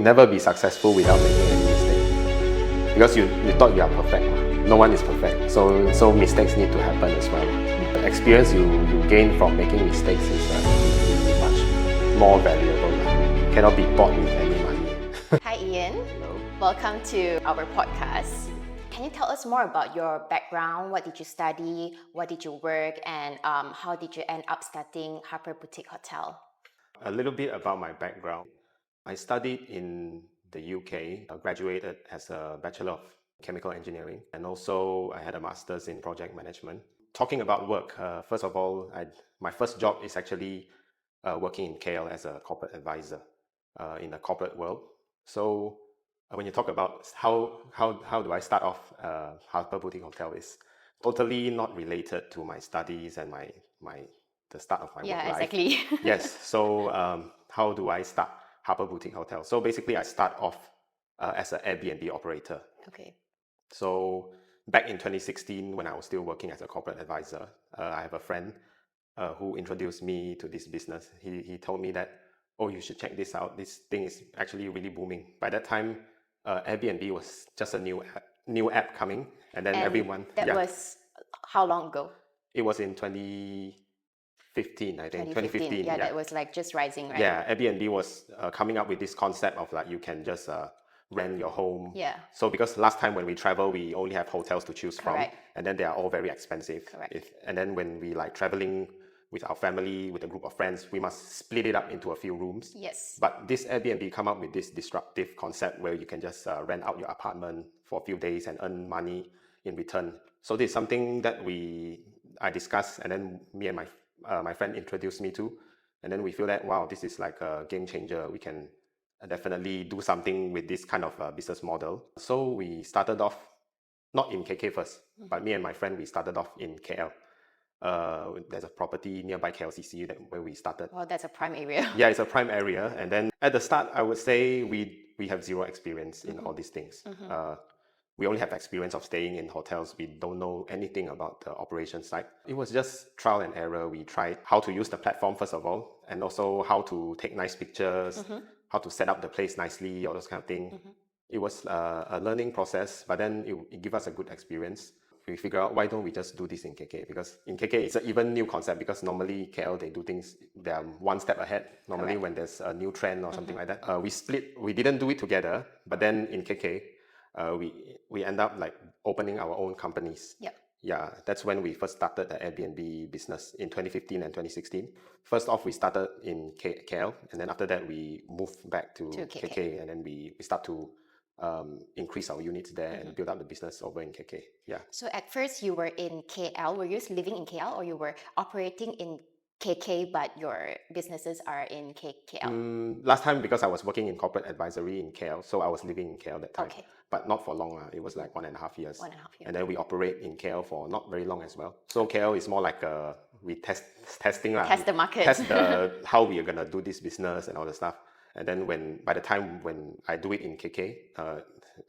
never be successful without making any mistake. Because you thought you are perfect. No one is perfect. So mistakes need to happen as well. The experience you gain from making mistakes is much more valuable. Cannot be bought with any money. Hi Ian. Hello. Welcome to our podcast. Can you tell us more about your background? What did you study? What did you work? And how did you end up starting Harper Boutique Hotel? A little bit about my background. I studied in the UK, graduated as a Bachelor of Chemical Engineering, and also I had a Master's in Project Management. Talking about work, first of all, my first job is actually working in KL as a corporate advisor in the corporate world. So when you talk about how do I start off Harper Boutique Hotel, is totally not related to my studies and the start of my work life. Exactly. Yes. So how do I start Harper Boutique Hotel? So basically, I start off as an Airbnb operator. Okay. So back in 2016, when I was still working as a corporate advisor, I have a friend who introduced me to this business. He told me that, oh, you should check this out. This thing is actually really booming. By that time, Airbnb was just a new app coming, and then everyone. That was how long ago? It was in 2015, I think. 2015. Yeah, that was like just rising, right? Yeah, Airbnb was coming up with this concept of like you can just rent your home. Yeah. So because last time when we travel, we only have hotels to choose Correct. from, and then they are all very expensive. Correct. And then when we like traveling with our family, with a group of friends, we must split it up into a few rooms. Yes. But this Airbnb come up with this disruptive concept where you can just rent out your apartment for a few days and earn money in return. So this is something that I discussed, and then me and my friend introduced me to, and then we feel that, wow, this is like a game changer. We can definitely do something with this kind of business model. So we started off not in KK first, but me and my friend, we started off in KL. There's a property nearby KLCC where we started. Well, that's a prime area. Yeah, it's a prime area. And then at the start, I would say we have zero experience in all these things. We only have experience of staying in hotels. We don't know anything about the operation side. It was just trial and error. We tried how to use the platform first of all, and also how to take nice pictures, how to set up the place nicely, all those kind of thing. It was a learning process, but then it gave us a good experience. We figure out, why don't we just do this in KK? Because in KK, it's an even new concept, because normally KL, they do things, they are one step ahead. Normally Correct. when there's a new trend or something like that. We didn't do it together, but then in KK, we end up like opening our own companies. Yep. Yeah, that's when we first started the Airbnb business in 2015 and 2016. First off, we started in KL, and then after that, we moved back to KK, and then we start to increase our units there and build up the business over in KK. Yeah. So at first you were in KL. Were you living in KL, or you were operating in KK, but your businesses are in KL? Last time, because I was working in corporate advisory in KL, so I was living in KL that time. Okay. But not for long. It was like 1.5 years. 1.5 years. And then we operate in KL for not very long as well. So KL is more like we testing. Test the market. Test how we are going to do this business and all the stuff. And then by the time when I do it in KK, I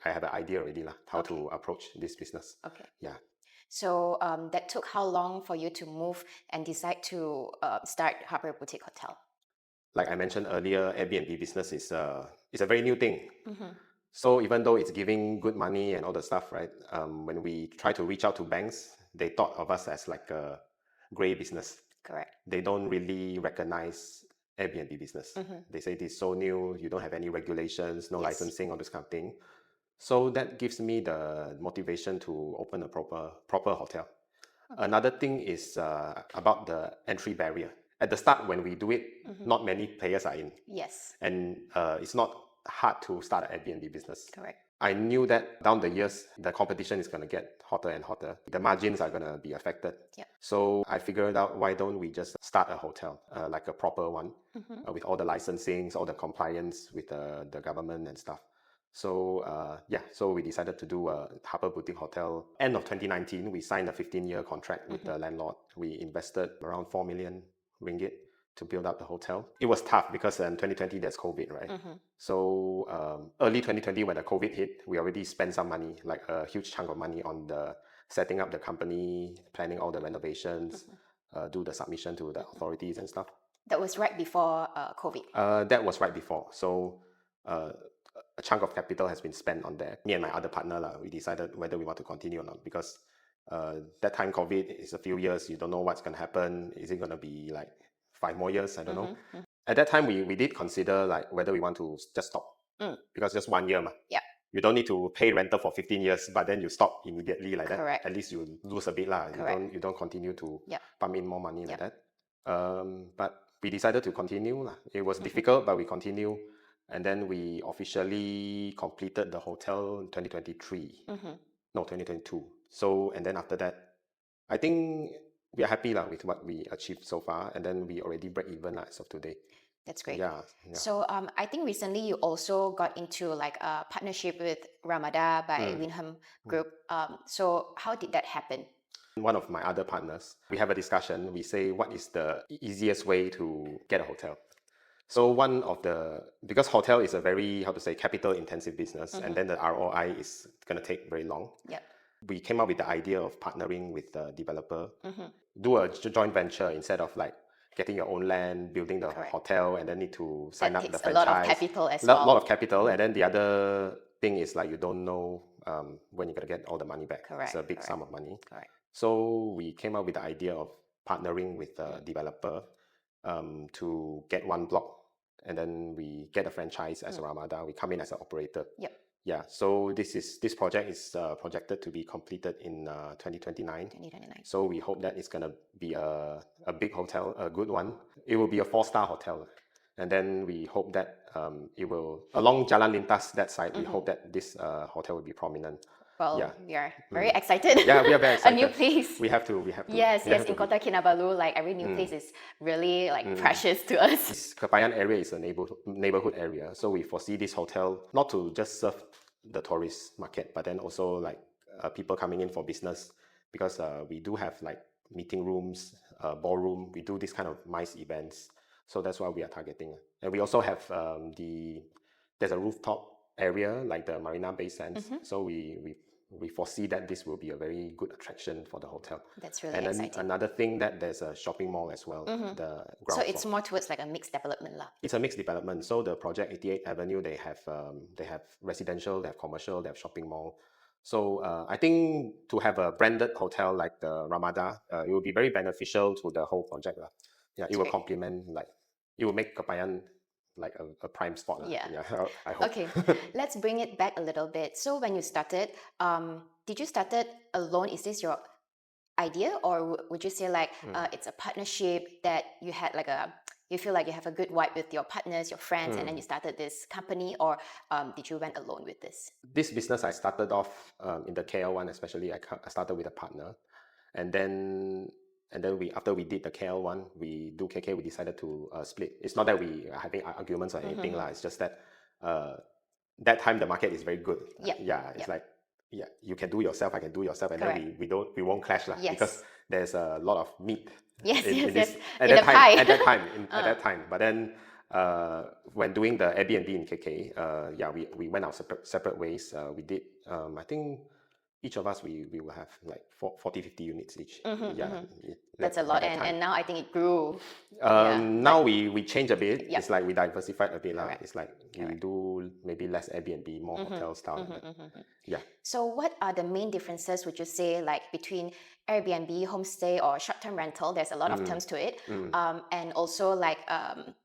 have an idea already how to approach this business. Okay. Yeah. So that took how long for you to move and decide to start Harper Boutique Hotel? Like I mentioned earlier, Airbnb business is a very new thing. So even though it's giving good money and all the stuff, right? When we try to reach out to banks, they thought of us as like a gray business. Correct. They don't really recognize Airbnb business. They say this is so new, you don't have any regulations, no licensing, all this kind of thing. So that gives me the motivation to open a proper hotel. Another thing is about the entry barrier. At the start, when we do it, not many players are in. Yes. And it's not hard to start an Airbnb business. Correct. I knew that down the years, the competition is going to get hotter and hotter. The margins are going to be affected. Yep. So I figured out, why don't we just start a hotel, like a proper one, with all the licensings, all the compliance with the government and stuff. So so we decided to do a Harper Boutique Hotel. End of 2019, we signed a 15-year contract with the landlord. We invested around 4 million ringgit to build up the hotel. It was tough because in 2020 there's COVID, right? So early 2020, when the COVID hit, we already spent some money, like a huge chunk of money on the setting up the company, planning all the renovations, do the submission to the authorities and stuff. That was right before COVID. That was right before. So a chunk of capital has been spent on that. Me and my other partner, we decided whether we want to continue or not, because that time COVID is a few years. You don't know what's going to happen. Is it going to be like 5 more years? I don't know. At that time, we did consider like whether we want to just stop, because just 1 year, Yeah. you don't need to pay rental for 15 years, but then you stop immediately like Correct. that. At least you lose a bit lah. Correct. You don't continue to Yep. pump in more money like Yep. that. But we decided to continue lah. It was difficult, but we continue, and then we officially completed the hotel in 2023. No, 2022. So, and then after that, I think we are happy lah with what we achieved so far, and then we already break even lah as of today. That's great. Yeah. So I think recently you also got into like a partnership with Ramada by Wyndham Group. So how did that happen? One of my other partners, we have a discussion. We say, what is the easiest way to get a hotel? So because hotel is a very, capital intensive business, and then the ROI is going to take very long. Yep. We came up with the idea of partnering with the developer, do a joint venture instead of like getting your own land, building the hotel, and then need to sign up the franchise. A lot of capital as well. A lot of capital, and then the other thing is like you don't know when you're going to get all the money back. Correct. It's a big sum of money. Correct. So we came up with the idea of partnering with the developer to get one block, and then we get a franchise as a Ramada. We come in as an operator. Yep. Yeah. So this project is projected to be completed in 2029. 2029. So we hope that it's gonna be a big hotel, a good one. It will be a 4-star hotel, and then we hope that it will, along Jalan Lintas that side. We hope that this hotel will be prominent. Well, Yeah. we are very excited. Yeah, we are very excited. A new place. We have to. Yes, in Kota Kinabalu, like every new place is really like precious to us. This Kebayan area is a neighborhood area, so we foresee this hotel not to just serve the tourist market, but then also like people coming in for business, because we do have like meeting rooms, ballroom. We do this kind of MICE events, so that's why we are targeting. And we also have there's a rooftop area like the Marina Bay Sands, so we foresee that this will be a very good attraction for the hotel. That's really and exciting. Then another thing, that there's a shopping mall as well. The ground So it's floor. more towards like a mixed development lah. It's a mixed development. So the project 88th Avenue, they have residential, they have commercial, they have shopping mall. So I think to have a branded hotel like the Ramada, it will be very beneficial to the whole project lah. Yeah, it will complement, like it will make Kebayan like a prime spot. Yeah. I hope. Okay, let's bring it back a little bit. So when you started, did you started alone? Is this your idea, or would you say like it's a partnership that you had like you feel like you have a good vibe with your partners, your friends, and then you started this company, or did you went alone with this? This business I started off in the KL one, especially I started with a partner, and then after we did the KL one, we do KK, we decided to split. It's not that we are having arguments or anything lah. It's just that that time the market is very good. Yep. Yeah, it's like, yeah, you can do yourself, I can do yourself, and Correct. then we won't clash lah. Yes. Because there's a lot of meat. Yes, in yes. At In that the time, pie. at that time. But then when doing the Airbnb in KK, yeah, we went our separate ways. We did, I think each of us, we will have like 40, 50 units each. Yeah, That's a lot, and now I think it grew. Now we change a bit. Yep. It's like we diversified a bit lah. Correct. It's like we do maybe less Airbnb, more hotel style. Yeah. So what are the main differences, would you say, like between Airbnb, homestay, or short-term rental? There's a lot of terms to it. And also like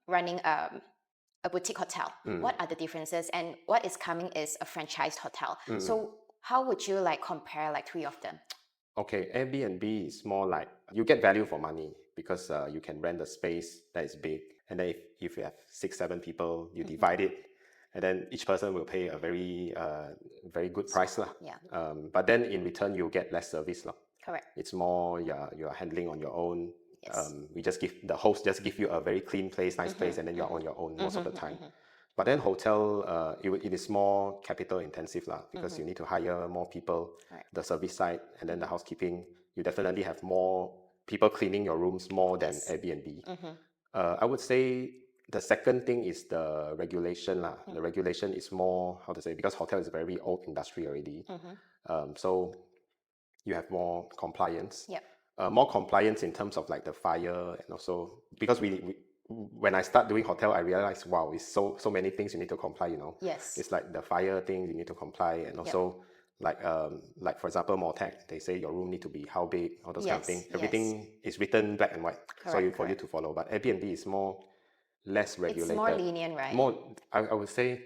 running a boutique hotel. What are the differences? And what is coming is a franchised hotel. So how would you like compare like three of them? Okay, Airbnb is more like you get value for money, because you can rent a space that is big, and then if you have 6, 7 people, you divide it, and then each person will pay a very very good price lah. Yeah. But then in return you get less service lah. Correct. It's more you're handling on your own. Yes. The host just give you a very clean place, nice place, and then you're on your own most of the time. But then hotel, it is more capital intensive lah, because you need to hire more people, the service side, and then the housekeeping. You definitely have more people cleaning your rooms more than Airbnb. I would say the second thing is the regulation lah. The regulation is more, because hotel is a very old industry already. So you have more compliance. Yep. More compliance in terms of like the fire, and also because we when I start doing hotel, I realized, wow, it's so many things you need to comply, you know. Yes. It's like the fire thing you need to comply, and also like for example, more tech, they say your room need to be how big, all those kind of things. Everything is written black and white, so for you to follow. But Airbnb is less regulated. It's more lenient, right? I would say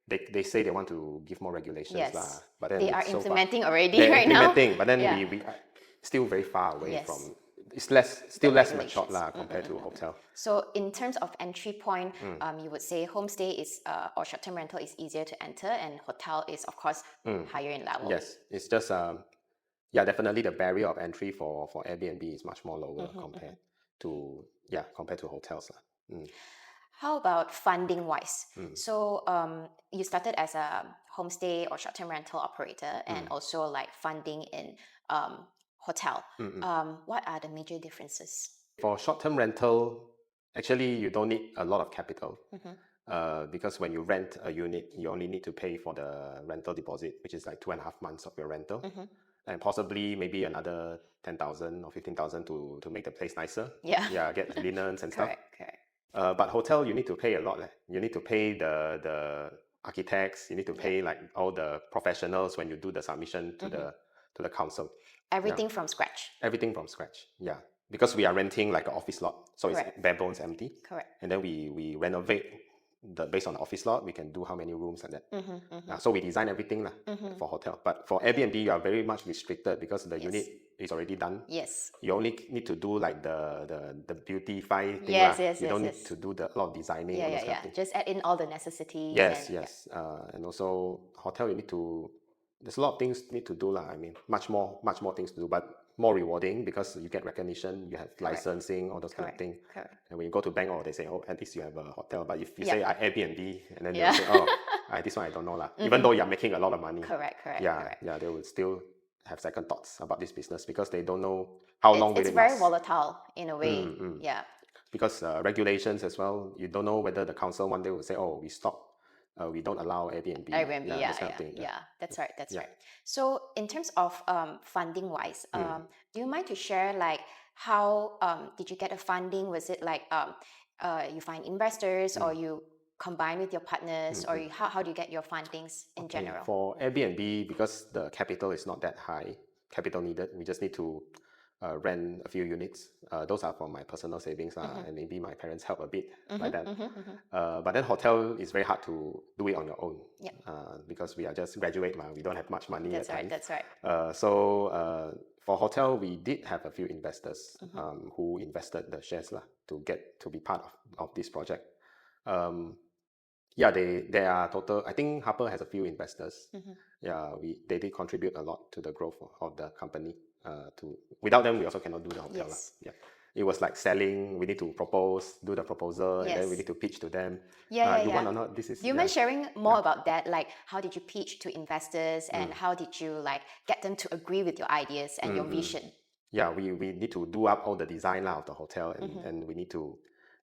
they say they want to give more regulations, Yes. but then They are it's so far. implementing already They're right now. implementing, but then Yeah. we are still very far away Yes. from. It's still less matured regulations. compared to a hotel. So in terms of entry point, you would say homestay is or short-term rental is easier to enter, and hotel is of course higher in level. Yes, it's just definitely the barrier of entry for Airbnb is much more lower compared to hotels. How about funding wise? So you started as a homestay or short-term rental operator, and also like funding in hotel. What are the major differences? For short-term rental, actually you don't need a lot of capital. Because when you rent a unit, you only need to pay for the rental deposit, which is like 2.5 months of your rental, and possibly maybe another 10,000 or 15,000 to make the place nicer. Yeah. Get linens and stuff. Correct. But hotel, you need to pay a lot. You need to pay the architects. You need to pay like all the professionals when you do the submission to the council. Everything from scratch. Everything from scratch. Yeah, because we are renting like an office lot, so it's bare bones empty. Correct. And then we renovate based on the office lot. We can do how many rooms like that. So we design everything for hotel. But for Airbnb, you are very much restricted because the unit is already done. Yes. You only need to do like the beautify thing. You don't need to do a lot of designing. All those kind of things. Just add in all the necessities. Yes. And also hotel, there's a lot of things you need to do. I mean, much more things to do, but more rewarding because you get recognition, you have licensing, all those kind of things. Correct. And when you go to bank, they say, oh, at least you have a hotel. But if you say Airbnb, and then they'll say, oh, this one I don't know. Even though you're making a lot of money. Correct. They will still have second thoughts about this business because they don't know how long will it last. It's very volatile in a way. Yeah. Because regulations as well, you don't know whether the council one day will say, oh, we stop. We don't allow Airbnb. That's right. So in terms of funding wise, do you mind to share like how did you get a funding? Was it like you find investors or you combine with your partners, or how do you get your fundings in general? For Airbnb, because the capital is not that high, capital needed, we just need to rent a few units. Those are from my personal savings, and maybe my parents help a bit by that. But then hotel is very hard to do it on your own because we are just graduate, we don't have much money at times. That's right. So for hotel, we did have a few investors who invested the shares to get to be part of this project. They are total. I think Harper has a few investors. They did contribute a lot to the growth of the company. Without them, we also cannot do the hotel. It was like selling. We need to do the proposal, and then we need to pitch to them. You want or not? This is. Do you mind sharing more about that? Like, how did you pitch to investors, and how did you like get them to agree with your ideas and your vision? We need to do up all the design of the hotel, and we need to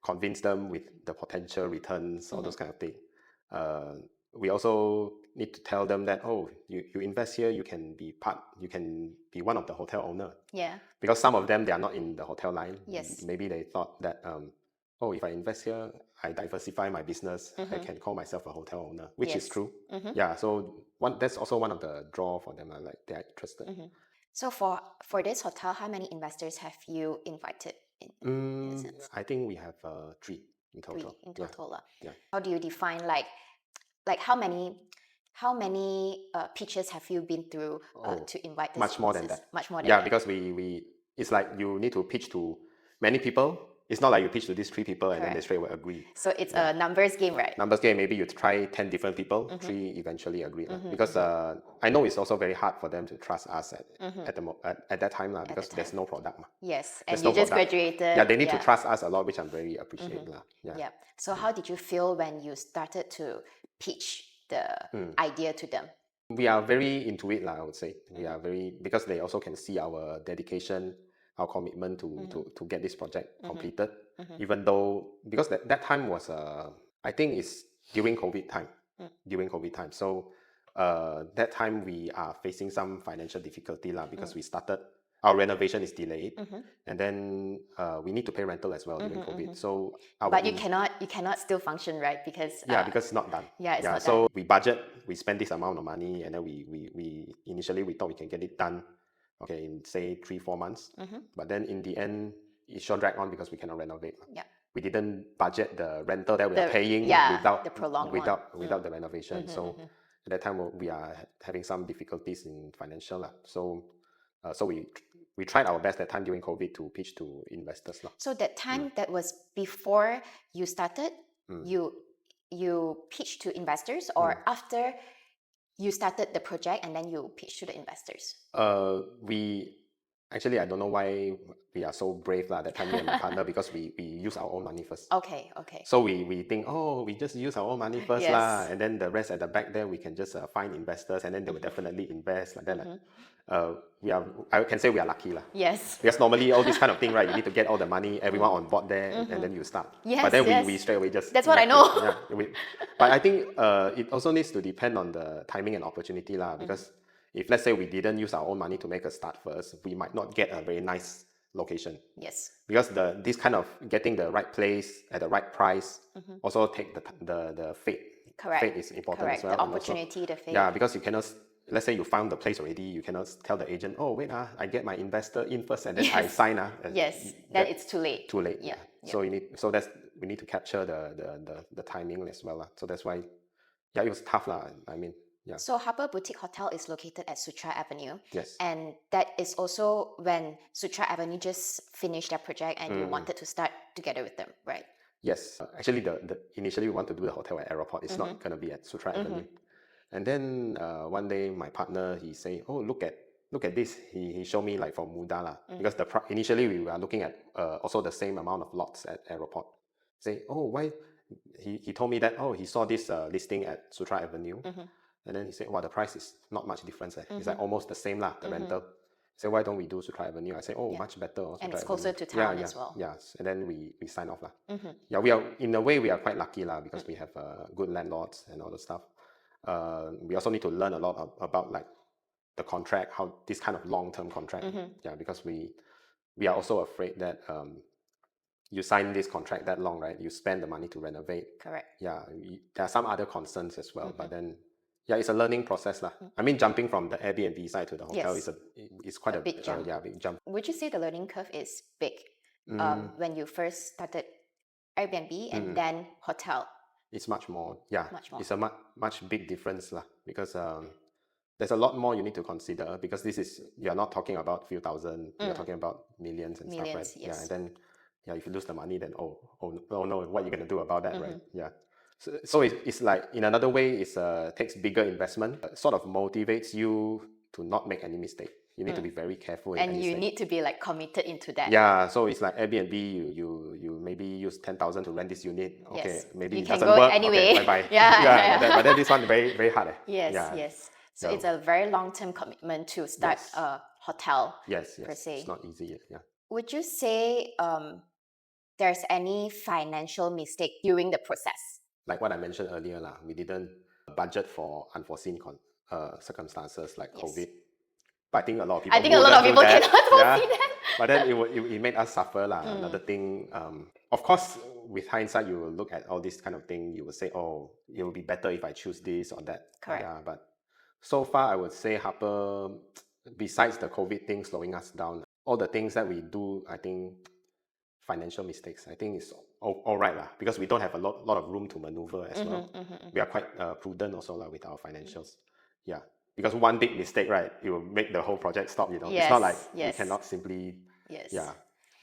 convince them with the potential returns, all those kind of things. We also need to tell them that, oh, you invest here, you can be one of the hotel owner. Because some of them, they are not in the hotel line. Maybe they thought that, if I invest here, I diversify my business, I can call myself a hotel owner, which is true. So that's also one of the draw for them, like they are interested. So for this hotel, how many investors have you invited in a sense? I think we have 3 in total. 3 in total. How do you define like how many pitches have you been through to invite this much more than that? Much more than that. Because we it's like you need to pitch to many people. It's not like you pitch to these 3 people and then they straight will agree. So it's a numbers game, right? Numbers game. Maybe you try 10 different people, 3 eventually agree. Because I know it's also very hard for them to trust us at that time because there's no product. Yes, and you just graduated. They need to trust us a lot, which I'm very appreciative. So how did you feel when you started to pitch the idea to them? We are very into it, I would say. We are because they also can see our dedication, our commitment to get this project completed. Even though, because that time was, I think it's during COVID time. So that time we are facing some financial difficulty because we started our renovation is delayed, and then we need to pay rental as well during COVID. So But you cannot still function, right? Because because it's not done. yeah, it's not so done. we budget, we spend this amount of money, and then we initially we thought we can get it done, okay, in say 3-4 months. But then in the end, it sure dragged on because we cannot renovate. Yeah. We didn't budget the rental that we are paying the prolonged without the renovation. So at that time we are having some difficulties in financial lah. So we tried our best that time during COVID to pitch to investors lah. So that time that was before you started, you pitched to investors, or after you started the project and then you pitched to the investors? We actually, I don't know why we are so brave lah that time, me and my partner, because we use our own money first. Okay. So we think, oh, we just use our own money first lah, and then the rest at the back there we can just find investors, and then they will definitely invest like that. I can say we are lucky lah. Yes. Because normally all this kind of thing, right? You need to get all the money, everyone on board there, and then you start. Yes, but then yes. we straight away just. That's what I know. But I think it also needs to depend on the timing and opportunity lah. Because if let's say we didn't use our own money to make a start first, we might not get a very nice location. Yes. Because this kind of getting the right place at the right price also take the fate. Correct. Fate is important as well. The opportunity, the fate. Yeah, because you cannot. Let's say you found the place already, you cannot tell the agent, oh wait, I get my investor in first and then I sign. Yes, then it's too late. Too late. Yeah. So we need to capture the timing as well. So that's why, it was tough lah. I mean, yeah. So Harbour Boutique Hotel is located at Sutra Avenue. Yes. And that is also when Sutra Avenue just finished their project and you wanted to start together with them, right? Yes. Actually, initially we want to do the hotel at airport. It's not going to be at Sutra Avenue. And then one day my partner, he say, oh, look at this. He showed me like from Muda lah. Because initially we were looking at also the same amount of lots at airport. Say, oh, why? He told me that, oh, he saw this listing at Sutra Avenue. And then he said, well, the price is not much difference. It's like almost the same lah, the rental. He said, why don't we do Sutra Avenue? I say, oh, much better. And it's closer to town as well. Yes. And then we sign off lah. Yeah, we are, in a way, we are quite lucky lah, because we have good landlords and all the stuff. We also need to learn a lot about like the contract, how this kind of long-term contract. Yeah, because we are also afraid that you sign this contract that long, right? You spend the money to renovate. Correct. Yeah, there are some other concerns as well, but then it's a learning process lah. I mean, jumping from the Airbnb side to the hotel is quite a big jump. Big jump. Would you say the learning curve is big when you first started Airbnb and then hotel? It's much more, yeah. Much more. It's a much big difference lah, because there's a lot more you need to consider, because you're not talking about few thousand, you're talking about millions and stuff, right? Yes. Yeah, and then if you lose the money, then oh no, what are you gonna do about that, right? Yeah. So it's like, in another way, it takes bigger investment, sort of motivates you to not make any mistake. You need to be very careful. And you need to be like committed into that. Yeah, so it's like Airbnb, you maybe use 10,000 to rent this unit. Okay, yes. maybe you it can doesn't go work. Anyway. Okay, bye-bye. Yeah. But then this one very, very hard. Yes. So it's a very long-term commitment to start a hotel. Yes. Per se. It's not easy. Yeah. Would you say there's any financial mistake during the process? Like what I mentioned earlier, we didn't budget for unforeseen circumstances like COVID. But I think a lot of people cannot foresee that. But then it made us suffer lah. Another thing, of course, with hindsight, you will look at all this kind of thing. You will say, oh, it will be better if I choose this or that. Correct. Yeah, but so far, I would say Harbour, besides the COVID thing slowing us down, all the things that we do, I think financial mistakes, I think it's all right lah, because we don't have a lot of room to maneuver as well. We are quite prudent also lah with our financials. Yeah. Because one big mistake, right, it will make the whole project stop, you know. Yes, it's not like yes. you cannot simply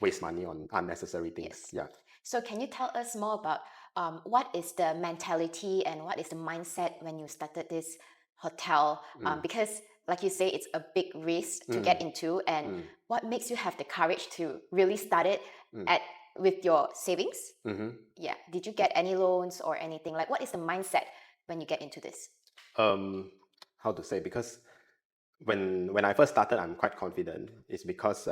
waste money on unnecessary things. Yes. Yeah. So can you tell us more about what is the mentality and what is the mindset when you started this hotel? Because like you say, it's a big risk to get into, and what makes you have the courage to really start it with your savings? Yeah. Did you get any loans or anything? Like, what is the mindset when you get into this? How to say, because when I first started, I'm quite confident. It's because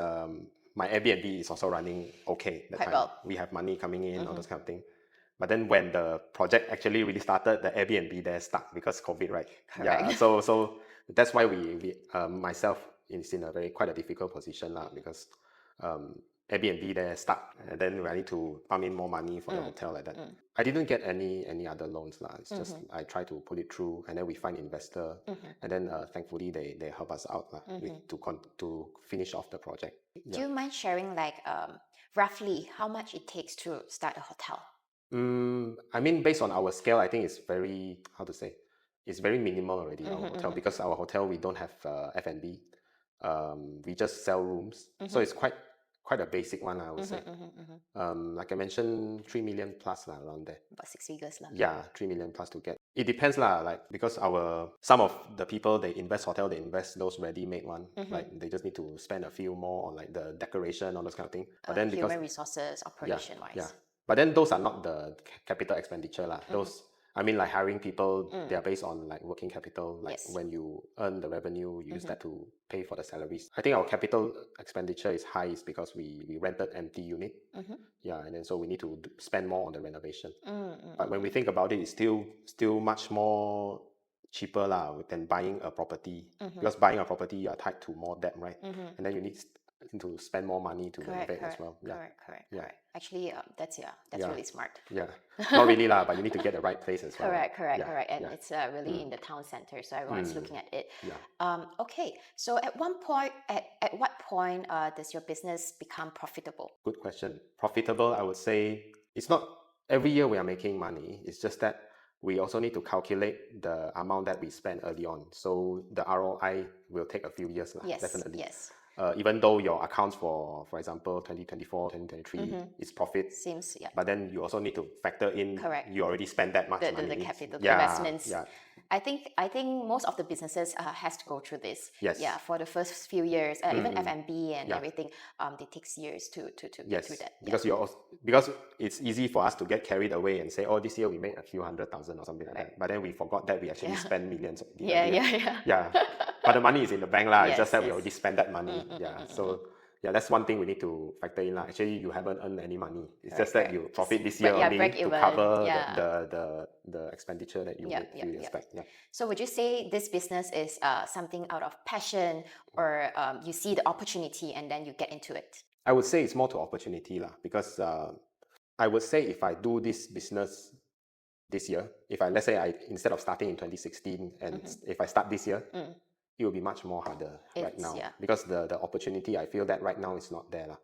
my Airbnb is also running okay that time. Well. We have money coming in, all those kind of thing. But then when the project actually really started, the Airbnb there stuck because COVID, right? Correct. Yeah. So that's why we myself, it's in a quite a difficult position lah, because Airbnb there stuck, and then I need to pump in more money for the hotel like that. I didn't get any other loans lah. It's just I try to put it through, and then we find investor, and then thankfully they help us out lah, to finish off the project. Do you mind sharing like roughly how much it takes to start a hotel? I mean, based on our scale, I think it's very, how to say, it's very minimal already, our hotel, because our hotel, we don't have F&B. We just sell rooms. So it's quite a basic one, I would say. Like I mentioned, 3 million plus lah, around there. About 6 figures lah. Yeah, 3 million plus to get. It depends lah, like, because some of the people, they invest hotel, they invest those ready-made one. Like they just need to spend a few more on like the decoration, all those kind of thing. But then because human resources, operation-wise. yeah. But then those are not the capital expenditure lah. Those, I mean, like hiring people, they are based on like working capital. Like when you earn the revenue, you use that to pay for the salaries. I think our capital expenditure is high is because we rented empty unit. Yeah, and then so we need to spend more on the renovation. But when we think about it, it's still much more cheaper lah than buying a property. Because buying a property, you are tied to more debt, right? And then you need to spend more money to renovate as well. Correct. Actually, that's really smart. Yeah, not really lah, but you need to get the right place as well. Correct. And it's really in the town center, so everyone's looking at it. Okay, so at what point does your business become profitable? Good question. Profitable, I would say, it's not every year we are making money. It's just that we also need to calculate the amount that we spend early on. So the ROI will take a few years, definitely. Yes. Even though your accounts for example, 2024, 2023 is profit, seems, but then you also need to factor in, you already spent that much money. The capital investments. I think most of the businesses has to go through this. Yes. Yeah, for the first few years, even F&B and everything, it takes years to get through that. Because it's easy for us to get carried away and say, oh, this year we made a few 100,000 or something like that. But then we forgot that we actually spend millions. Yeah. But the money is in the bank lah. It's just that we already spent that money. So that's one thing we need to factor in lah. Actually, you haven't earned any money. It's just that you profit this year only to cover the expenditure that you expect. So would you say this business is something out of passion, or you see the opportunity and then you get into it? I would say it's more to opportunity lah, because I would say if I do this business this year, let's say instead of starting in 2016 and if I start this year, it will be much more harder right now, because the opportunity, I feel that right now is not there lah.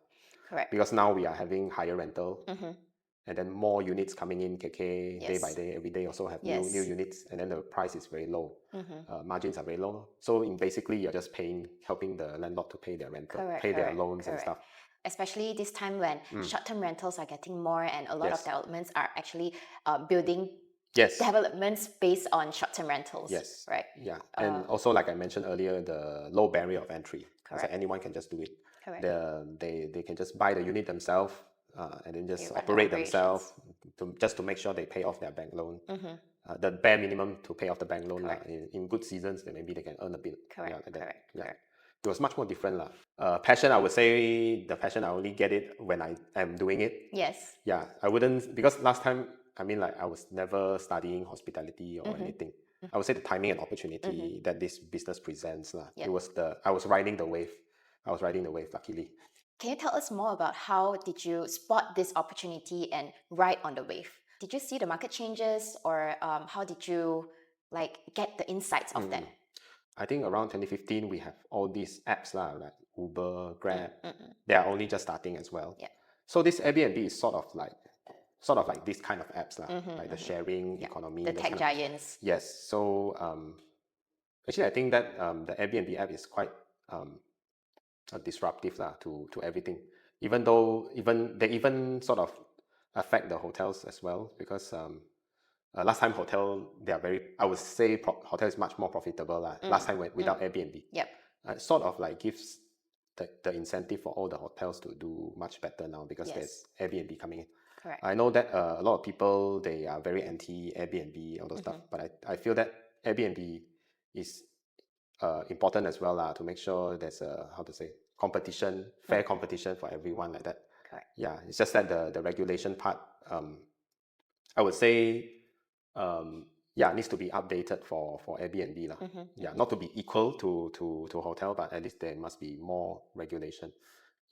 Correct. Because now we are having higher rental, and then more units coming in, KK, day by day, every day also have new units, and then the price is very low. Margins are very low. So basically, you're just helping the landlord to pay their rental, pay their loans and stuff. Especially this time when short-term rentals are getting more, and a lot of developments are actually building developments based on short-term rentals. Yes. Right. Yeah. And also, like I mentioned earlier, the low barrier of entry. So anyone can just do it. Correct. They can just buy the unit themselves, and then just operate themselves to make sure they pay off their bank loan. The bare minimum to pay off the bank loan. In good seasons, then maybe they can earn a bit. Correct. It was much more different lah. Passion, I would say the passion, I only get it when I am doing it. Yes. Yeah, I wouldn't, because last time, I mean, like, I was never studying hospitality or anything. I would say the timing and opportunity that this business presents lah. It was I was riding the wave. Luckily. Can you tell us more about how did you spot this opportunity and ride on the wave? Did you see the market changes, or how did you like get the insights of them? I think around 2015 we have all these apps lah, like Uber, Grab. They are only just starting as well. So this Airbnb is sort of like this kind of apps lah, like the sharing economy. The tech giants. Yes. So actually, I think that the Airbnb app is quite disruptive lah to everything. Even though they sort of affect the hotels as well, because last time hotel, they are I would say hotel is much more profitable lah. Last time without Airbnb. It sort of like gives the incentive for all the hotels to do much better now, because there's Airbnb coming in. Correct. I know that a lot of people, they are very anti Airbnb, all those stuff, but I feel that Airbnb is important as well lah, to make sure there's a, how to say, competition, fair competition for everyone like that. Correct. Yeah, it's just that the regulation part, I would say yeah, it needs to be updated for Airbnb lah. Yeah, not to be equal to hotel, but at least there must be more regulation.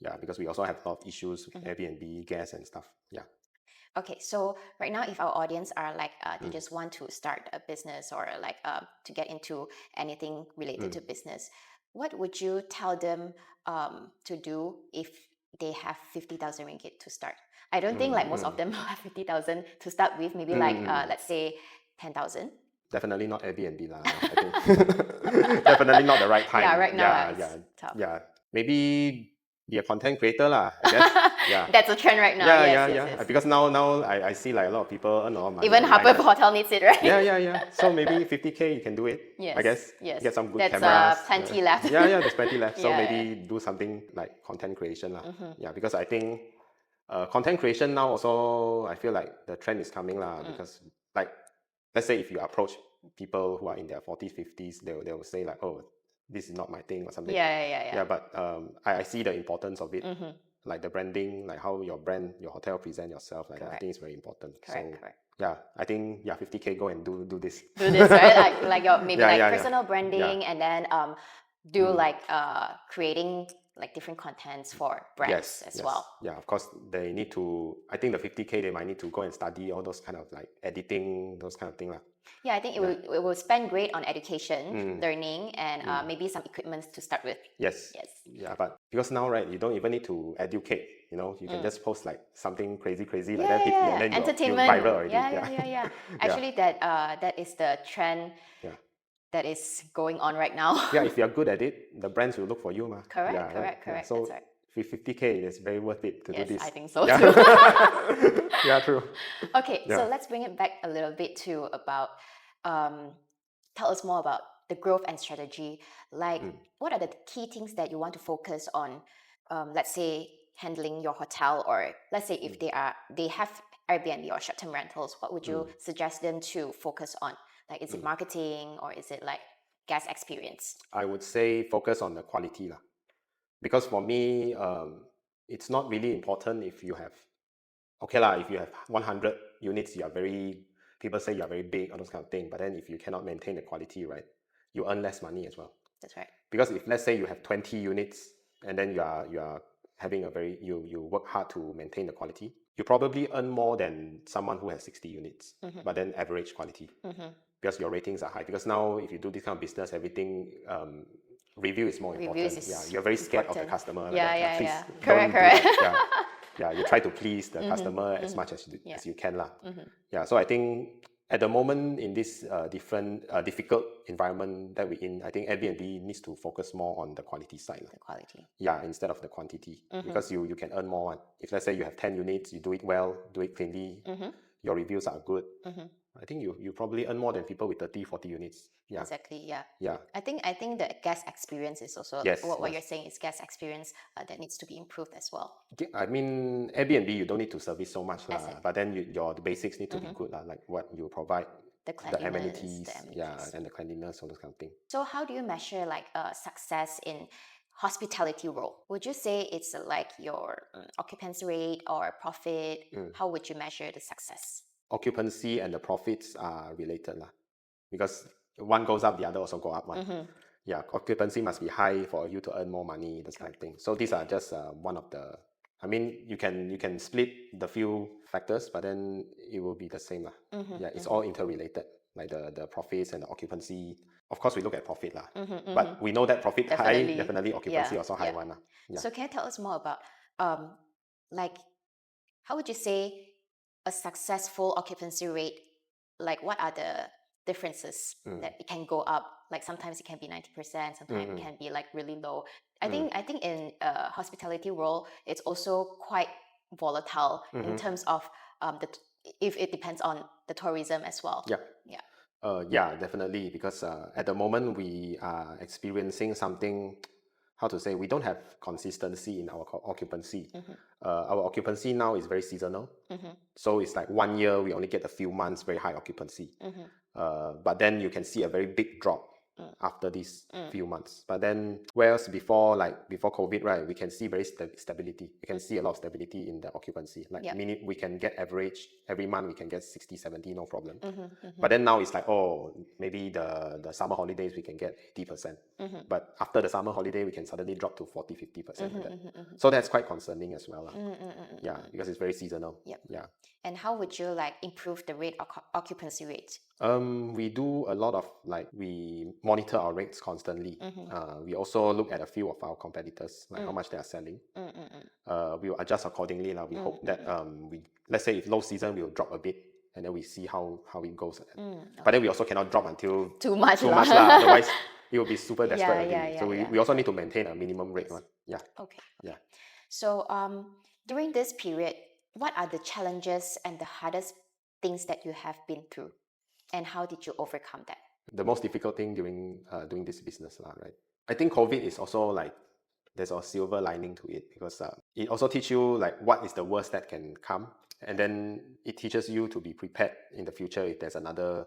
Yeah, because we also have a lot of issues with Airbnb, gas and stuff. Yeah. Okay, so right now, if our audience are like, they just want to start a business or like to get into anything related to business, what would you tell them to do if they have 50,000 ringgit to start? I don't think like most of them have 50,000 to start with, maybe like, let's say 10,000. Definitely not Airbnb lah. I think definitely not the right time. Yeah, right now Yeah, it's yeah, tough. yeah. Maybe be a content creator lah. I guess. Yeah. That's a trend right now. Yeah, yes, yeah, yes, yeah. yes. Because now I see like a lot of people earn a lot of money. Even online. Harper Hotel needs it, right? Yeah, yeah, yeah. So maybe 50K you can do it. Yes, I guess. yes. Get some good That's, cameras. plenty left. Yeah, yeah. There's plenty left. So Yeah, maybe do something like content creation lah. Yeah, because I think content creation now also I feel like the trend is coming lah. Because like let's say if you approach people who are in their 40s, 50s, they will say like, oh, this is not my thing or something. Yeah. But I see the importance of it. Like the branding, like how your brand, your hotel present yourself, like that, I think it's very important. Correct. Yeah, I think 50K go and do this. Do this, right? Like your maybe Yeah, like yeah, yeah. personal branding, and then do like creating like different contents for brands as well. Yeah, of course they need to. I think the 50K they might need to go and study all those kind of like editing, those kind of thing lah. Yeah, I think it will spend great on education, learning, and maybe some equipment to start with. Yes. Yeah, but because now, right, you don't even need to educate. You know, you can just post like something crazy like that, and then entertainment. you're viral already. Yeah. Actually, that is the trend. Yeah. That is going on right now. Yeah, if you're good at it, the brands will look for you, ma. Correct. Yeah, so that's right. with 50K, it's very worth it to do this. I think so Yeah. too. Yeah, true. Okay, so let's bring it back a little bit to about tell us more about the growth and strategy. Like, what are the key things that you want to focus on? Let's say handling your hotel, or let's say if they have Airbnb or short-term rentals, what would you suggest them to focus on? Like, is it marketing or is it like guest experience? I would say focus on the quality lah. Because for me, it's not really important if you have, okay lah, if you have 100 units, people say you're very big, all those kind of thing. But then if you cannot maintain the quality, right, you earn less money as well. That's right. Because if let's say you have 20 units and then you are having you work hard to maintain the quality, you probably earn more than someone who has 60 units, but then average quality. Because your ratings are high. Because now if you do this kind of business, everything, review is more important. You're very scared of the customer. Correct. Yeah, you try to please the customer as much as you can lah. Yeah, so I think at the moment in this difficult environment that we're in, I think Airbnb needs to focus more on the quality side. The quality. Yeah, instead of the quantity. Because you can earn more. If let's say you have 10 units, you do it well, do it cleanly, your reviews are good. I think you probably earn more than people with 30, 40 units. Yeah. Exactly, yeah. Yeah. I think the guest experience is also what you're saying is guest experience that needs to be improved as well. I mean, Airbnb, you don't need to service so much, but then the basics need to be good, like what you provide, the amenities, and the cleanliness, all those kind of things. So how do you measure like success in hospitality role? Would you say it's like your occupancy rate or profit? How would you measure the success? Occupancy and the profits are related lah, because one goes up, the other also go up. Yeah, occupancy must be high for you to earn more money, this kind of thing. So these are just one of the. I mean, you can split the few factors, but then it will be the same lah. Yeah, it's all interrelated, like the profits and the occupancy. Of course, we look at profit lah, but we know that profit definitely occupancy also high one lah. Yeah. So can you tell us more about like how would you say a successful occupancy rate? Like, what are the differences that it can go up? Like sometimes it can be 90%, sometimes it can be like really low. I think in hospitality role, it's also quite volatile in terms of if it depends on the tourism as well. Yeah, definitely, because at the moment we are experiencing something, how to say, we don't have consistency in our occupancy. Our occupancy now is very seasonal. So it's like 1 year, we only get a few months very high occupancy. But then you can see a very big drop after these few months. But then, whereas before COVID, right, we can see very stability. We can see a lot of stability in the occupancy. Like we can get average every month, we can get 60, 70, no problem. But then now it's like, oh, maybe the summer holidays we can get 80%. But after the summer holiday, we can suddenly drop to 40, 50% like that. So that's quite concerning as well. Yeah, because it's very seasonal. Yeah. And how would you like improve the rate occupancy rate? We do a lot of we monitor our rates constantly. We also look at a few of our competitors, like how much they are selling. We will adjust accordingly. We hope that let's say if low season, we'll drop a bit, and then we see how it goes. But then we also cannot drop until too much. Otherwise, it will be super desperate. So we also need to maintain a minimum rate one. Yeah. Okay. Yeah. So during this period, what are the challenges and the hardest things that you have been through, and how did you overcome that? The most difficult thing during doing this business, right? I think COVID is also there's a silver lining to it, because it also teaches you what is the worst that can come, and then it teaches you to be prepared in the future if there's another,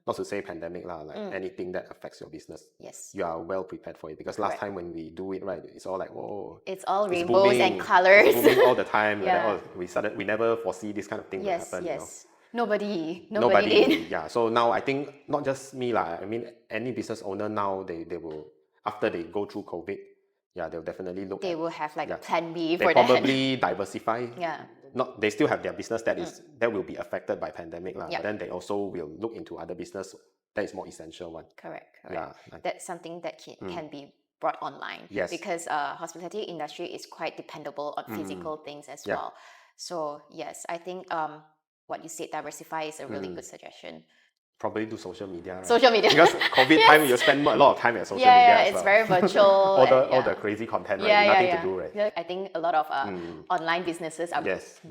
not to say pandemic anything that affects your business. Yes. You are well prepared for it, because last time when we do it, right, it's all whoa, it's all rainbows and colors. It's booming all the time. We never foresee this kind of thing will happen. Yes. Nobody did. Yeah. So now I think not just me I mean any business owner now, they will, after they go through COVID, they'll definitely look. They will have a plan B they for that. Probably diversify. Yeah. Not, they still have their business that will be affected by pandemic but then they also will look into other business that is more essential one. Correct. Yeah. That's something that can be brought online. Yes. Because hospitality industry is quite dependable on physical things as well. So yes, I think what you said, diversify, is a really good suggestion. Probably do social media, right? Social media. Because COVID time, you spend a lot of time at social media. Yeah, it's very virtual. all the crazy content, right? Nothing to do, right? Yeah, I think a lot of online businesses are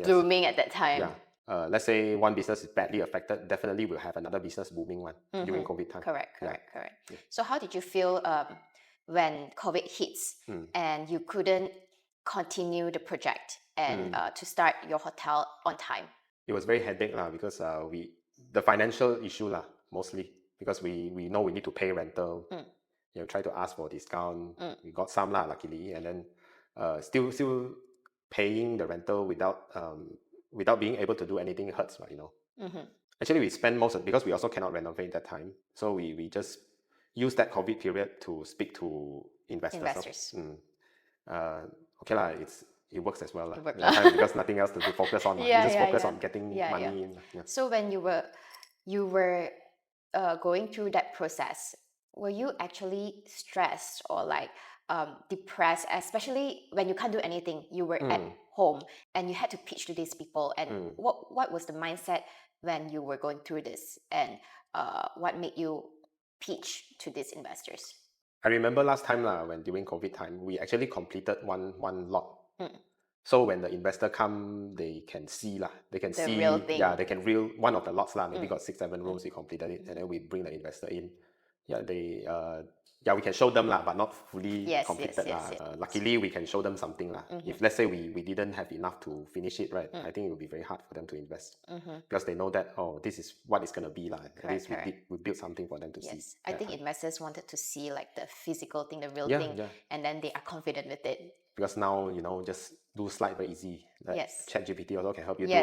blooming at that time. Yeah. Let's say one business is badly affected, definitely we'll have another business booming one during COVID time. Correct. Yeah. So how did you feel when COVID hits and you couldn't continue the project and to start your hotel on time? It was very headache because the financial issue mostly, because we know we need to pay rental. Try to ask for discount. We got some luckily, and then still paying the rental without being able to do anything hurts, Actually, we spend because we also cannot renovate that time, so we just use that COVID period to speak to investors. Okay it works as well because nothing else to focus on. You just focus on getting money in. So when you were going through that process, were you actually stressed or depressed, especially when you can't do anything? You were at home and you had to pitch to these people, and what was the mindset when you were going through this, and what made you pitch to these investors? I remember last time when during COVID time, we actually completed one lot. So when the investor come, they can see they can see real thing. They can reel one of the lots maybe got 6-7 rooms. We completed it, and then we bring the investor in. We can show them but not fully completed. Luckily, we can show them something If let's say we didn't have enough to finish it, right, I think it would be very hard for them to invest because they know that this is what it's gonna be At least we built something for them to see. I think investors wanted to see the physical thing, the real thing, and then they are confident with it. Because now just do slide very easy. ChatGPT also can help you do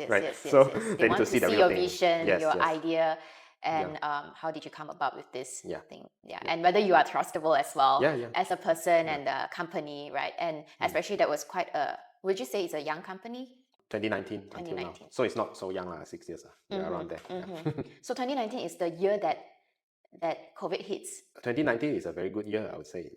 right? So they want to see your thing. Vision, your idea. And how did you come about with this thing? And whether you are trustable as well as a person and a company, right? And especially that was quite would you say it's a young company? 2019 until now. So it's not so young 6 years. Around there. So 2019 is the year that COVID hits. 2019 is a very good year, I would say.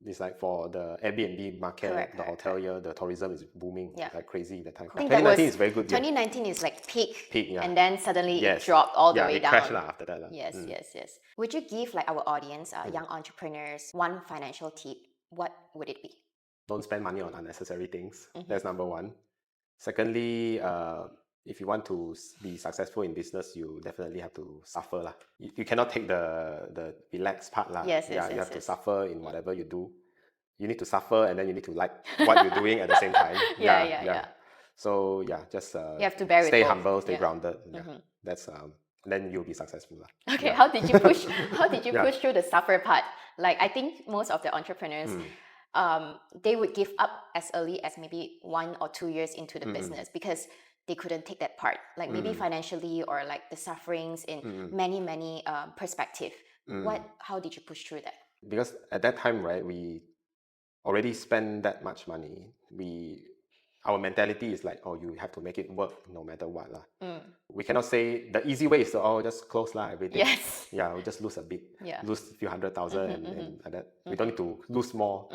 It's for the Airbnb market, the hotelier, the tourism is booming crazy at the time. 2019 is very good. 2019 is peak, and then suddenly it dropped all the way down. It crashed after that. Yes. Would you give our audience, young entrepreneurs, one financial tip? What would it be? Don't spend money on unnecessary things. That's number one. Secondly, if you want to be successful in business, you definitely have to suffer. You cannot take the relaxed part. You have to suffer in whatever you do. You need to suffer, and then you need to like what you're doing at the same time. So just you have to bear stay with humble, both. stay grounded. That's then you'll be successful. Okay, Yeah. how did you push? How did you Yeah. push through the suffer part? Like I think most of the entrepreneurs, they would give up as early as maybe 1 or 2 years into the business because they couldn't take that part, like maybe financially or like the sufferings in many perspective. How did you push through that? Because at that time, right, we already spent that much money. Our mentality is like, oh, you have to make it work no matter what lah. We cannot say the easy way is to just close lah everything. Yes. Yeah, we just lose a bit, Yeah. lose a few 100,000 and like that. We don't need to lose more.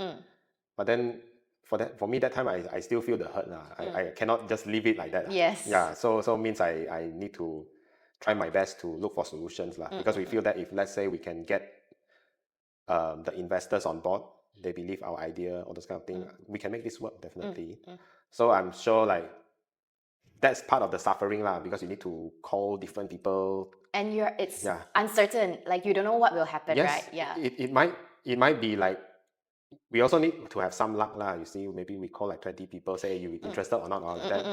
But then for me that time I still feel the hurt lah. I cannot just leave it like that. Yes. Yeah. So means I need to try my best to look for solutions lah. Because we feel that if let's say we can get the investors on board, they believe our idea, all those kind of things, we can make this work definitely. So I'm sure like that's part of the suffering lah, because you need to call different people. And it's uncertain, like you don't know what will happen, Yes, right? Yeah. It might be like, we also need to have some luck lah. You see, maybe we call like 20 people, say you interested or not, or like that.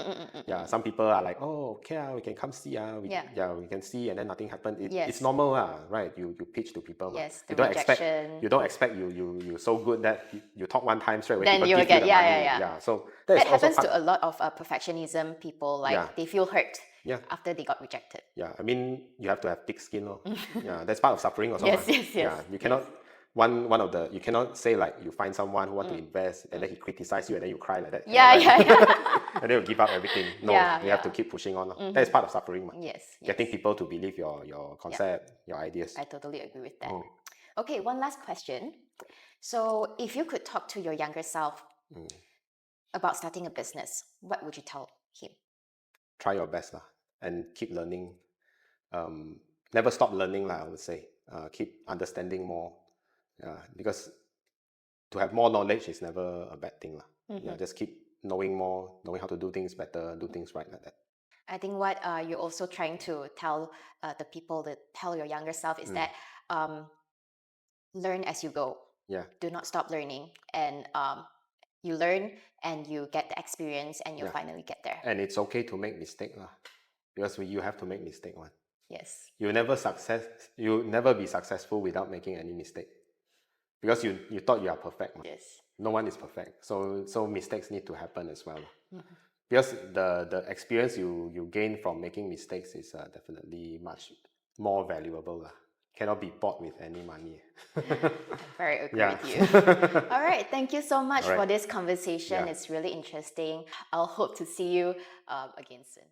Yeah, some people are like, oh, okay, we can come see. We can see, and then nothing happened. It's normal lah, right? You pitch to people. Yes, you don't expect you so good that you talk one time straight away. Then people you will give get you the money. Yeah. So that happens to a lot of perfectionism people. Like they feel hurt. Yeah. After they got rejected. Yeah, I mean, you have to have thick skin. Yeah, that's part of suffering also. Yes. Yeah, you cannot you cannot say like you find someone who want to invest and then he criticize you and then you cry like that. Yeah. And then you give up everything. No, you have to keep pushing on. That is part of suffering. Yes. Getting people to believe your concept, your ideas. I totally agree with that. Okay, one last question. So if you could talk to your younger self about starting a business, what would you tell him? Try your best lah, and keep learning. Never stop learning lah, I would say. Keep understanding more. Because to have more knowledge is never a bad thing lah. Yeah, just keep knowing more, knowing how to do things better, do things right like that. I think what you're also trying to tell the people, tell your younger self is that learn as you go. Yeah. Do not stop learning, and you learn and you get the experience and you'll finally get there. And it's okay to make mistake lah, because you have to make mistake one. Yes. You'll never be successful without making any mistake, because you thought you are perfect. Yes. No one is perfect, so mistakes need to happen as well. Because the experience you gain from making mistakes is definitely much more valuable lah. Cannot be bought with any money. I very agree with you. All right, thank you so much for this conversation. It's really interesting. I'll hope to see you again soon.